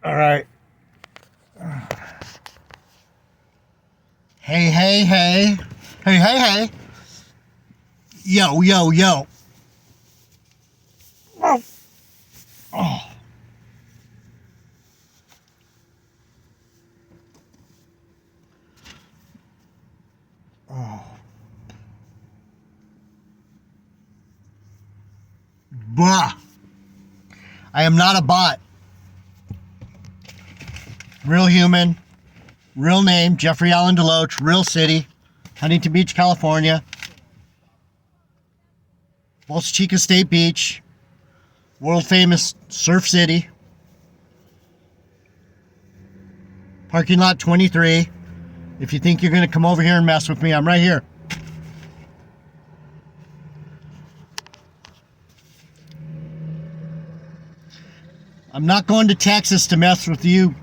All right. Hey, hey, hey. Hey, hey, hey. Yo, yo, yo. Oh. Oh. Oh. Bah. I am not a bot. Real human. Real name, Jeffrey Allen Deloach. Real city, Huntington Beach, California. Bolsa Chica State Beach. World famous Surf City. Parking lot 23. If you think you're going to come over here and mess with me, I'm right here. I'm not going to Texas to mess with you,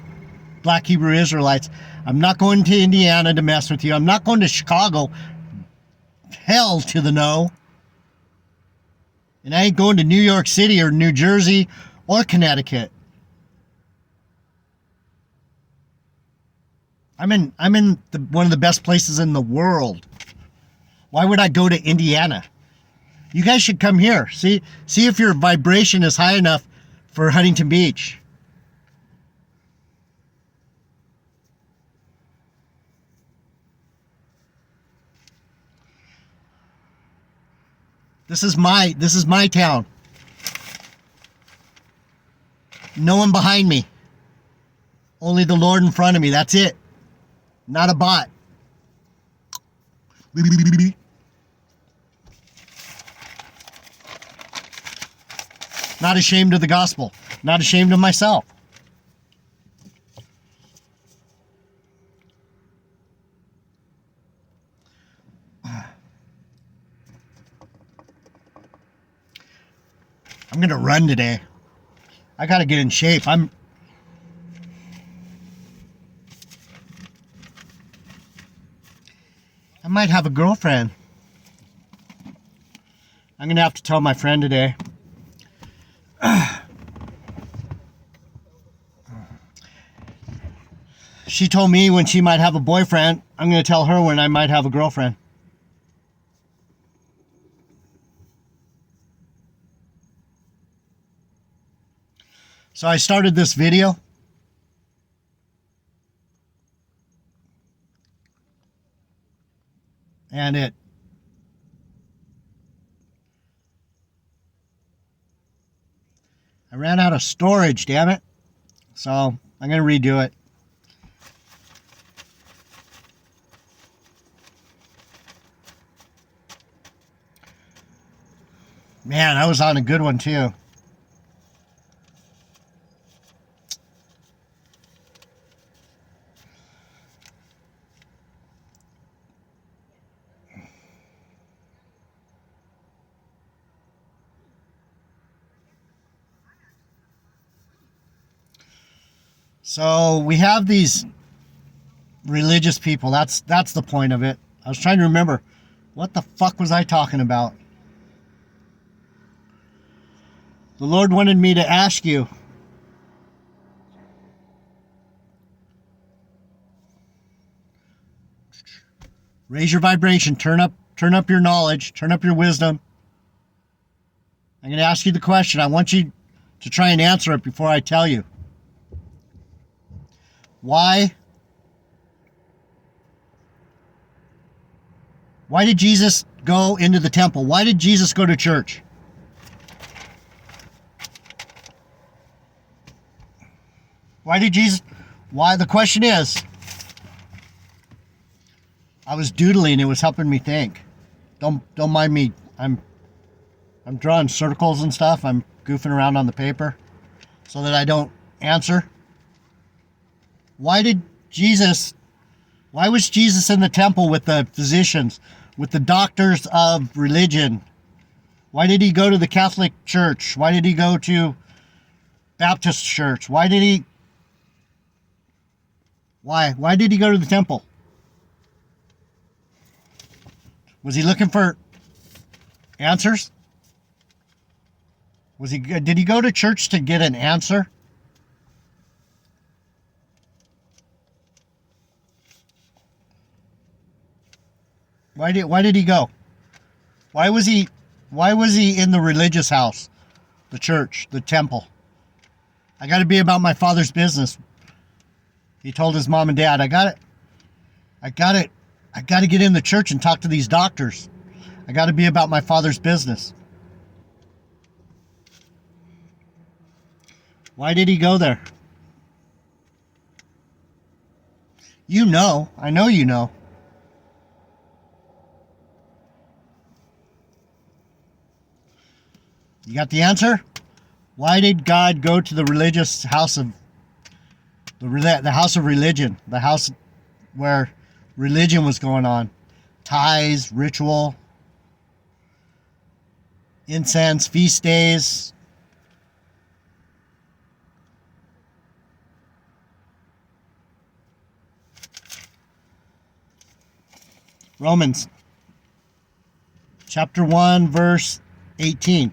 Black Hebrew Israelites. I'm not going to Indiana to mess with you. I'm not going to Chicago. Hell to the no. And I ain't going to New York City or New Jersey or Connecticut. I'm in one of the best places in the world. Why would I go to Indiana? You guys should come here. See if your vibration is high enough for Huntington Beach. This is my town. No one behind me. Only the Lord in front of me. That's it. Not a bot. Not ashamed of the gospel. Not ashamed of myself. I'm gonna run today. I gotta get in shape. I might have a girlfriend. I'm gonna have to tell my friend today. She told me when she might have a boyfriend. I'm gonna tell her when I might have a girlfriend. So I started this video. And I ran out of storage, damn it. So I'm going to redo it. Man, I was on a good one too. So we have these religious people. That's the point of it. I was trying to remember, what the fuck was I talking about? The Lord wanted me to ask you, raise your vibration, turn up your knowledge, turn up your wisdom. I'm going to ask you the question. I want you to try and answer it before I tell you. Why did Jesus go into the temple? Why did Jesus go to church? The question is, I was doodling, it was helping me think. Don't mind me. I'm drawing circles and stuff. I'm goofing around on the paper so that I don't answer. Why was Jesus in the temple with the physicians, with the doctors of religion? Why did he go to the Catholic Church? Why did he go to Baptist Church? Why did he go to the temple? Was he looking for answers? Did he go to church to get an answer? Why did he go? Why was he in the religious house, the church, the temple? I got to be about my Father's business. He told his mom and dad, I got to get in the church and talk to these doctors. I got to be about my Father's business. Why did he go there? You know. I know you know. You got the answer? Why did God go to the religious house of the house of religion, the house where religion was going on? Tithes, ritual, incense, feast days. Romans chapter 1 verse 18.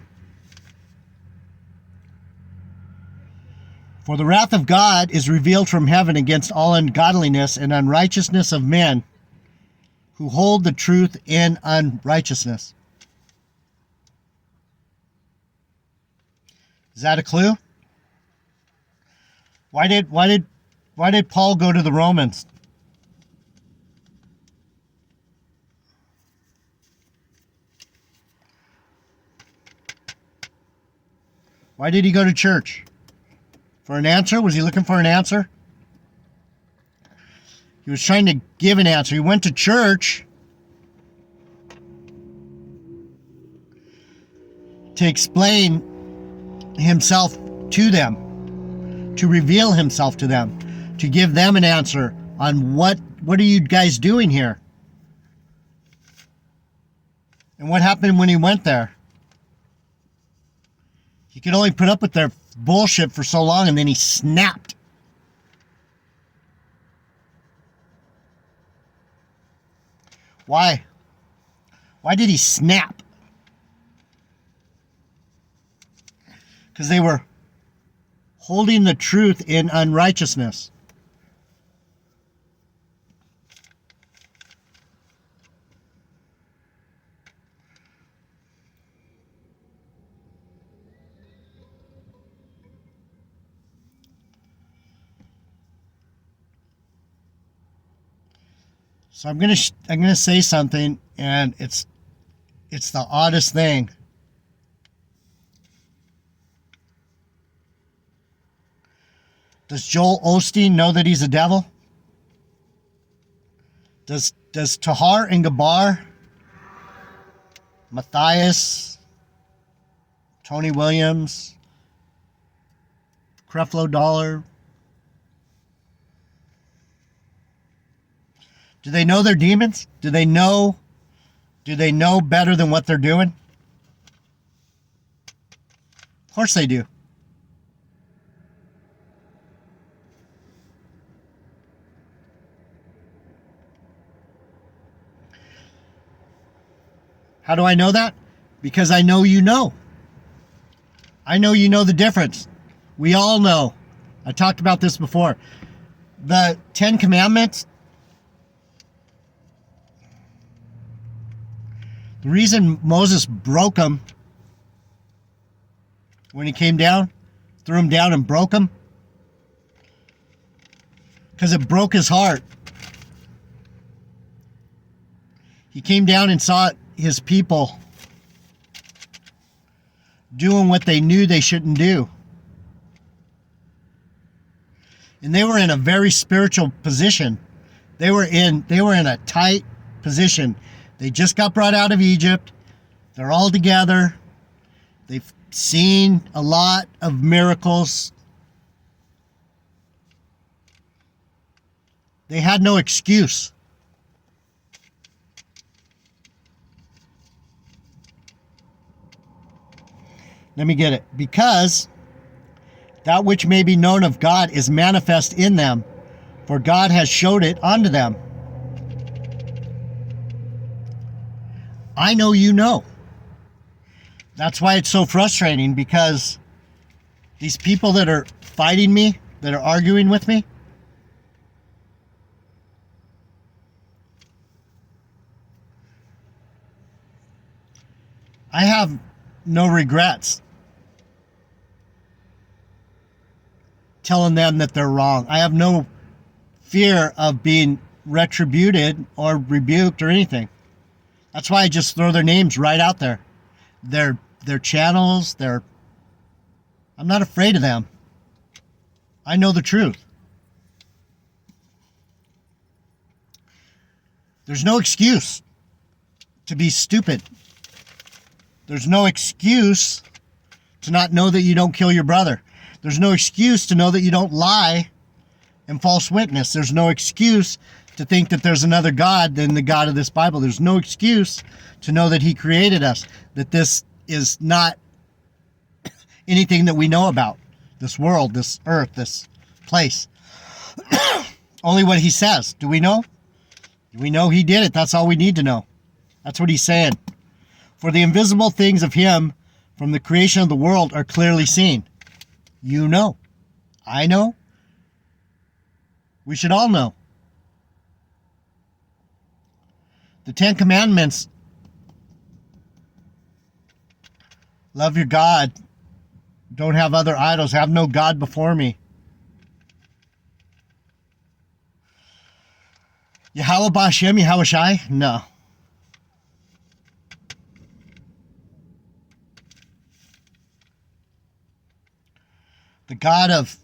For the wrath of God is revealed from heaven against all ungodliness and unrighteousness of men who hold the truth in unrighteousness. Is that a clue? Why did Paul go to the Romans? Why did he go to church? For an answer? Was he looking for an answer? He was trying to give an answer. He went to church to explain himself to them, to reveal himself to them, to give them an answer on what are you guys doing here? And what happened when he went there? He could only put up with their bullshit for so long, and then he snapped. Why? Why did he snap? Because they were holding the truth in unrighteousness. So I'm gonna say something, and it's the oddest thing. Does Joel Osteen know that he's a devil? Does Tahar and Gabar, Matthias, Tony Williams, Creflo Dollar, do they know they're demons? Do they know better than what they're doing? Of course they do. How do I know that? Because I know you know. I know you know the difference. We all know. I talked about this before. The 10 Commandments, the reason Moses broke them when he came down, threw them down and broke them, because it broke his heart. He came down and saw his people doing what they knew they shouldn't do. And they were in a very spiritual position. They were in a tight position. They just got brought out of Egypt. They're all together. They've seen a lot of miracles. They had no excuse. Let me get it. Because that which may be known of God is manifest in them, for God has showed it unto them. I know you know. That's why it's so frustrating, because these people that are fighting me, that are arguing with me, I have no regrets telling them that they're wrong. I have no fear of being retributed or rebuked or anything. That's why I just throw their names right out there. Their channels, I'm not afraid of them. I know the truth. There's no excuse to be stupid. There's no excuse to not know that you don't kill your brother. There's no excuse to know that you don't lie and false witness. There's no excuse to think that there's another God than the God of this Bible. There's no excuse to know that he created us, that this is not anything that we know about. This world, this earth, this place. Only what he says. Do we know? Do we know he did it? That's all we need to know. That's what he's saying. For the invisible things of him from the creation of the world are clearly seen. You know. I know. We should all know. The 10 Commandments. Love your God. Don't have other idols. Have no God before me. Yahweh Ba'Shem, Yahweh Shai? No. The God of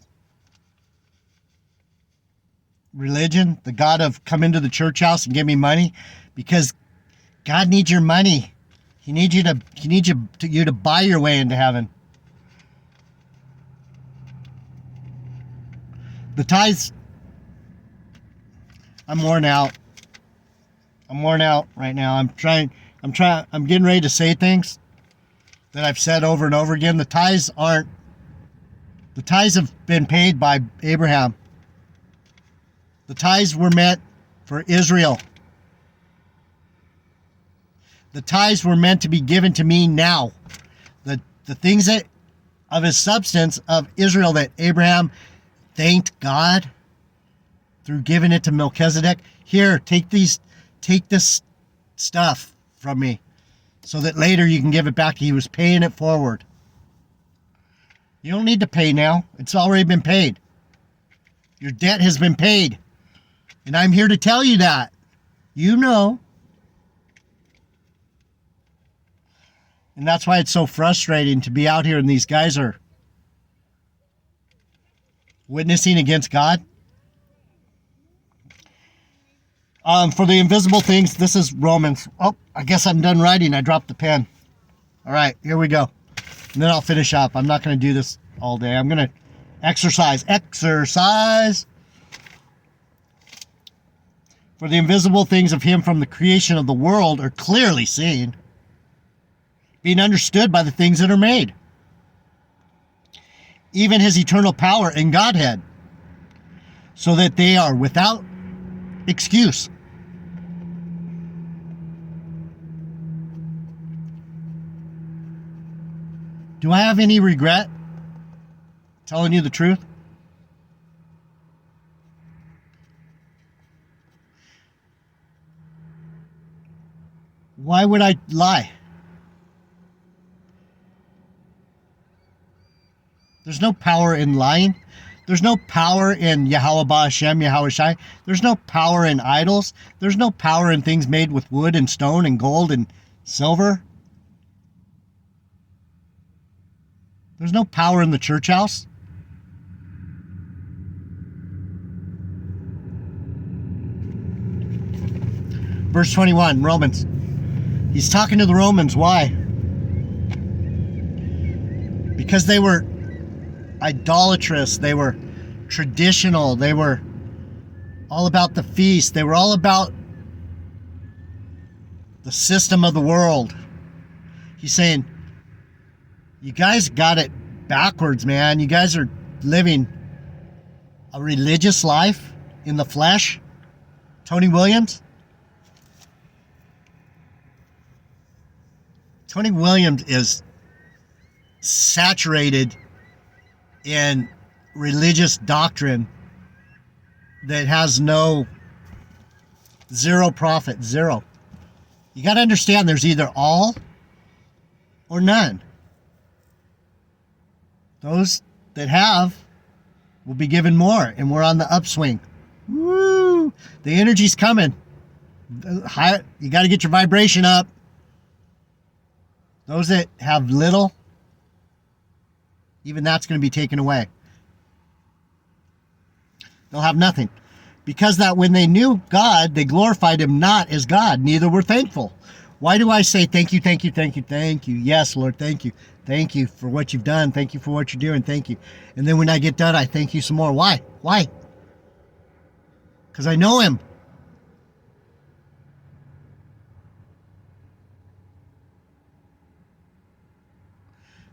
religion, the God of come into the church house and give me money, because God needs your money. He needs you to buy your way into heaven. The tithes, I'm worn out. I'm worn out right now. I'm getting ready to say things that I've said over and over again. The tithes have been paid by Abraham. The tithes were meant for Israel. The tithes were meant to be given to me now. The things that of his substance of Israel that Abraham thanked God through giving it to Melchizedek. Here, take this stuff from me so that later you can give it back. He was paying it forward. You don't need to pay now. It's already been paid. Your debt has been paid. And I'm here to tell you that. You know. And that's why it's so frustrating to be out here and these guys are witnessing against God. For the invisible things, this is Romans. Oh, I guess I'm done writing. I dropped the pen. All right, here we go. And then I'll finish up. I'm not going to do this all day. I'm going to exercise. For the invisible things of him from the creation of the world are clearly seen, being understood by the things that are made, even his eternal power and Godhead, so that they are without excuse. Do I have any regret telling you the truth? Why would I lie? There's no power in lying. There's no power in Yahweh Ba'Shem, Yahweh Shai. There's no power in idols. There's no power in things made with wood and stone and gold and silver. There's no power in the church house. Verse 21, Romans. He's talking to the Romans. Why? Because they were idolatrous. They were traditional. They were all about the feast. They were all about the system of the world. He's saying, you guys got it backwards, man. You guys are living a religious life in the flesh. Tony Williams. Tony Williams is saturated in religious doctrine that has zero profit, zero. You got to understand there's either all or none. Those that have will be given more, and we're on the upswing. Woo! The energy's coming. You got to get your vibration up. Those that have little, even that's going to be taken away. They'll have nothing. Because that when they knew God, they glorified him not as God, neither were thankful. Why do I say thank you, thank you, thank you, thank you? Yes, Lord, thank you. Thank you for what you've done. Thank you for what you're doing. Thank you. And then when I get done, I thank you some more. Why? Why? Because I know him.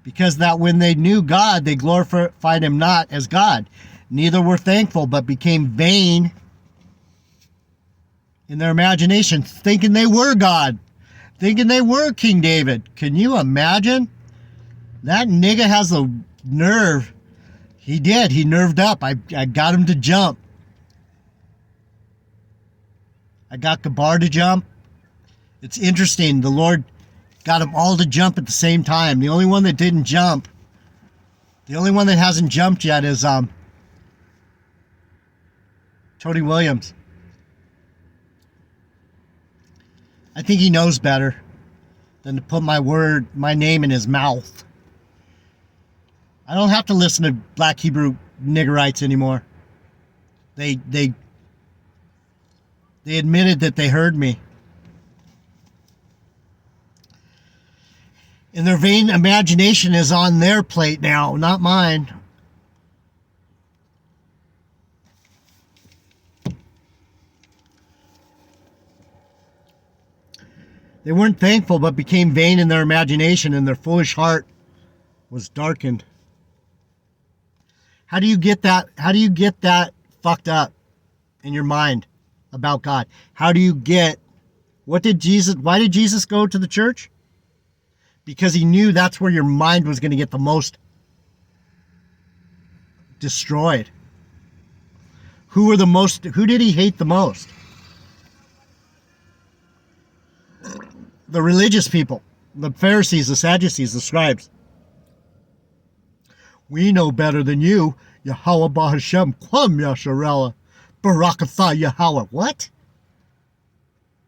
Because that when they knew God, they glorified him not as God. Neither were thankful, but became vain in their imagination, thinking they were God, thinking they were King David. Can you imagine? That nigga has a nerve. He did. He nerved up. I got him to jump. I got Gabar to jump. It's interesting. The Lord got them all to jump at the same time. The only one that didn't jump, the only one that hasn't jumped yet is Tony Williams. I think he knows better than to put my name in his mouth. I don't have to listen to black Hebrew niggerites anymore. They admitted that they heard me. And their vain imagination is on their plate now, not mine. They weren't thankful, but became vain in their imagination, and their foolish heart was darkened. How do you get that? How do you get that fucked up in your mind about God? How do you get, why did Jesus go to the church? Because he knew that's where your mind was going to get the most destroyed. Who did he hate the most? The religious people, the Pharisees, the Sadducees, the scribes. We know better than you. Yahweh Bahashem, Kwam Yasharella, Barakatha Yahweh. What?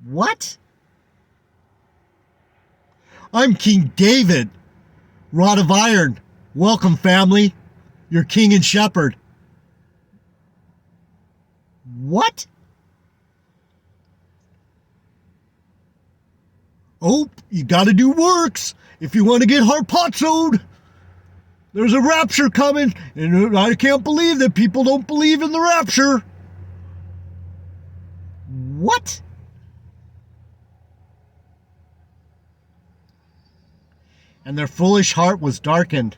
What? I'm King David, rod of iron. Welcome, family. Your king and shepherd. What? Oh, you gotta do works if you want to get harpazoed. There's a rapture coming, and I can't believe that people don't believe in the rapture. What? And their foolish heart was darkened.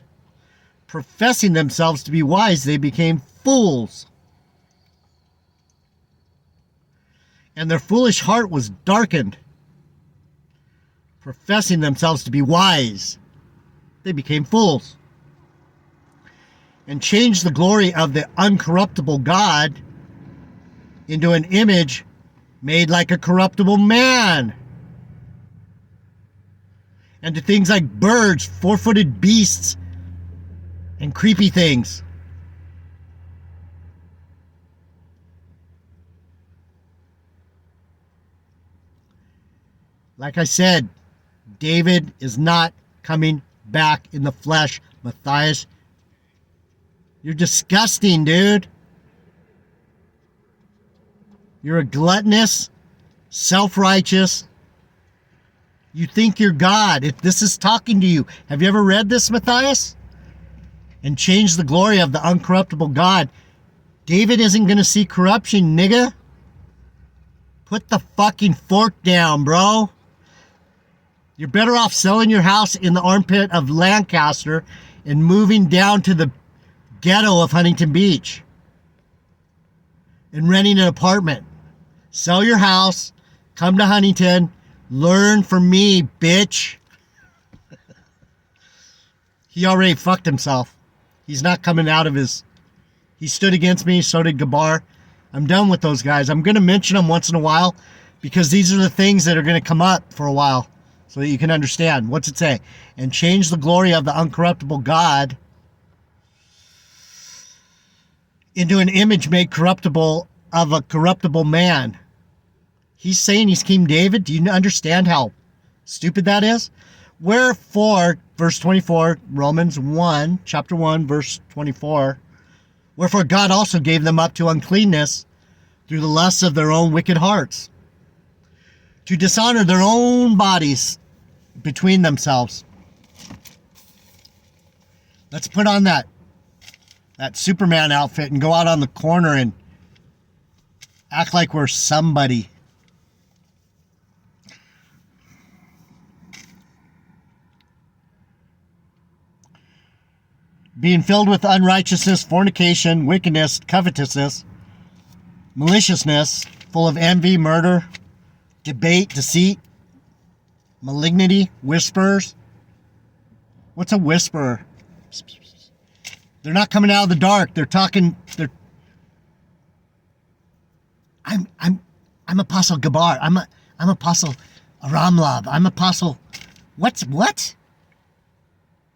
Professing themselves to be wise, they became fools. And their foolish heart was darkened. Professing themselves to be wise, they became fools. And changed the glory of the uncorruptible God into an image made like a corruptible man. And to things like birds, four-footed beasts, and creepy things. Like I said, David is not coming back in the flesh, Matthias. You're disgusting, dude. You're a gluttonous, self-righteous. You think you're God. If this is talking to you, have you ever read this, Matthias? And change the glory of the uncorruptible God. David isn't going to see corruption, nigga. Put the fucking fork down, bro. You're better off selling your house in the armpit of Lancaster and moving down to the ghetto of Huntington Beach and renting an apartment. Sell your house, come to Huntington, learn from me, bitch. He already fucked himself. He's not coming out of his... He stood against me, so did Gabar. I'm done with those guys. I'm going to mention them once in a while because these are the things that are going to come up for a while. so that you can understand. What's it say? And change the glory of the uncorruptible God into an image made corruptible of a corruptible man. He's saying he's King David. Do you understand how stupid that is? Wherefore, verse 24, Romans 1, chapter 1, verse 24, wherefore God also gave them up to uncleanness through the lusts of their own wicked hearts, to dishonor their own bodies between themselves. Let's put on that Superman outfit and go out on the corner and act like we're somebody. Being filled with unrighteousness, fornication, wickedness, covetousness, maliciousness, full of envy, murder, debate, deceit, malignity, whispers. What's a whisperer? They're not coming out of the dark. They're talking. I'm Apostle Gabar. I'm Apostle Aramlab. I'm Apostle. What?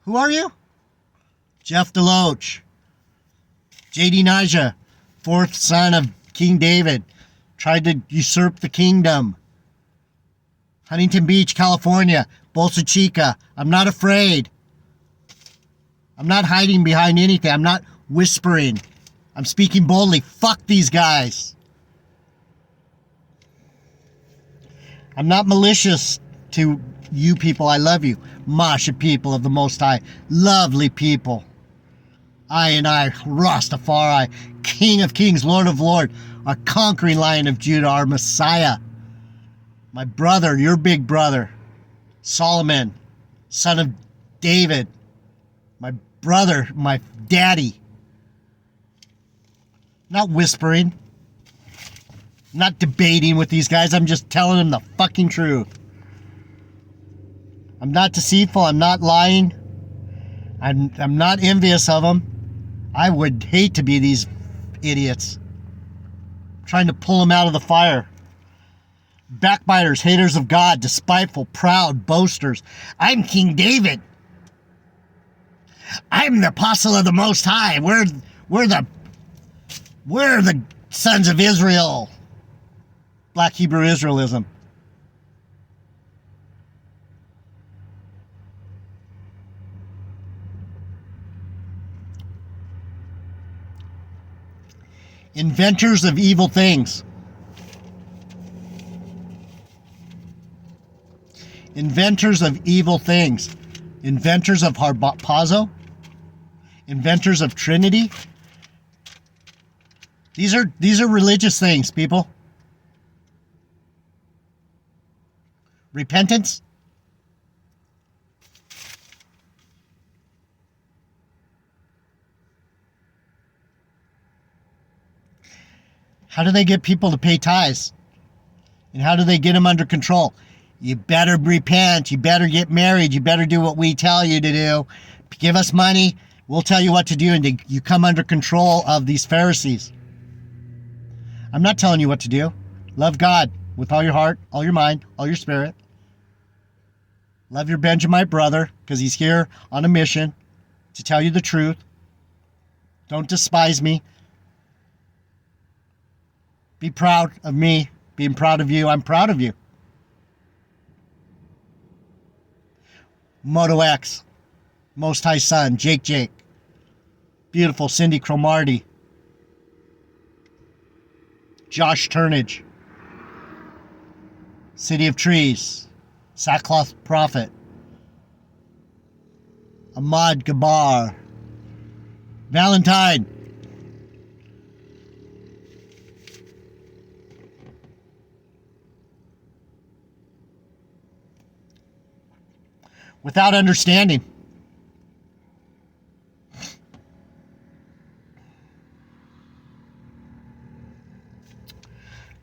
Who are you? Jeff Deloach. J.D. Nija, fourth son of King David, tried to usurp the kingdom. Huntington Beach, California, Bolsa Chica. I'm not afraid. I'm not hiding behind anything. I'm not whispering. I'm speaking boldly. Fuck these guys. I'm not malicious to you people. I love you. Masha people of the Most High. Lovely people. I, Rastafari, King of Kings, Lord of Lords, our conquering Lion of Judah, our Messiah. My brother, your big brother, Solomon, son of David. My brother, my daddy. Not whispering. Not debating with these guys. I'm just telling them the fucking truth. I'm not deceitful. I'm not lying. I'm not envious of them. I would hate to be these idiots. I'm trying to pull them out of the fire. Backbiters, haters of God, despiteful, proud, boasters. I'm King David. I'm the apostle of the Most High. We're the sons of Israel. Black Hebrew Israelism. Inventors of evil things. Inventors of evil things. Inventors of harpazo. Inventors of Trinity. These are religious things, people. Repentance. How do they get people to pay tithes? And how do they get them under control? You better repent. You better get married. You better do what we tell you to do. Give us money. We'll tell you what to do. And you come under control of these Pharisees. I'm not telling you what to do. Love God with all your heart, all your mind, all your spirit. Love your Benjamite brother because he's here on a mission to tell you the truth. Don't despise me. Be proud of me. Being proud of you. I'm proud of you. Moto X. Most High Son. Jake. Beautiful Cindy Cromarty. Josh Turnage. City of Trees. Sackcloth Prophet. Ahmad Gabar. Valentine. Without understanding.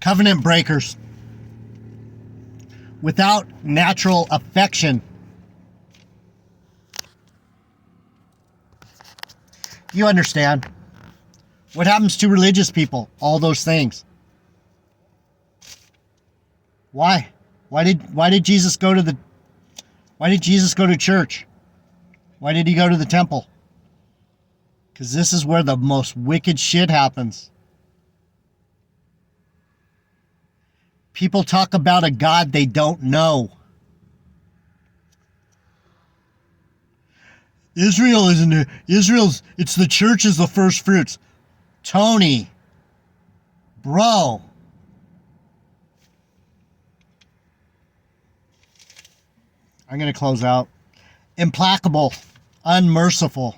Covenant breakers. Without natural affection. You understand. What happens to religious people? All those things. Why? Why did Jesus go to the Why did Jesus go to church? Why did he go to the temple? Because this is where the most wicked shit happens. People talk about a God they don't know. Israel isn't it? It's the church is the first fruits. Tony, bro. I'm going to close out. Implacable, unmerciful,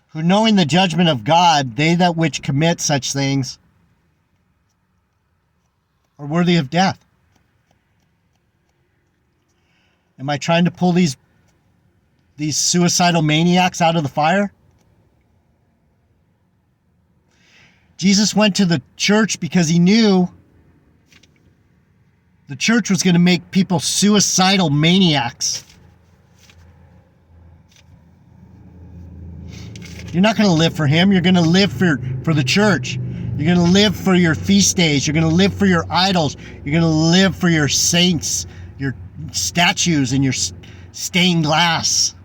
who knowing the judgment of God, they that which commit such things are worthy of death. Am I trying to pull these suicidal maniacs out of the fire? Jesus went to the church because he knew the church was going to make people suicidal maniacs. You're not going to live for him. You're going to live for the church. You're going to live for your feast days. You're going to live for your idols. You're going to live for your saints, your statues, and your stained glass.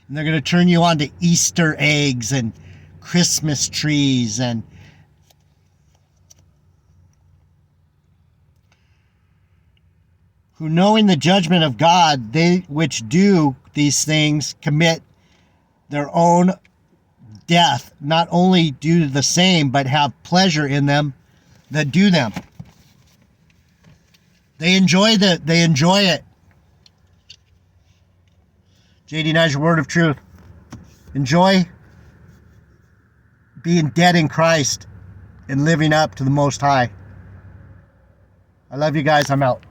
And they're going to turn you on to Easter eggs and Christmas trees and who knowing the judgment of God, they which do these things commit their own death, not only do the same, but have pleasure in them that do them. They enjoy it. JD9's your word of truth. Enjoy being dead in Christ and living up to the Most High. I love you guys. I'm out.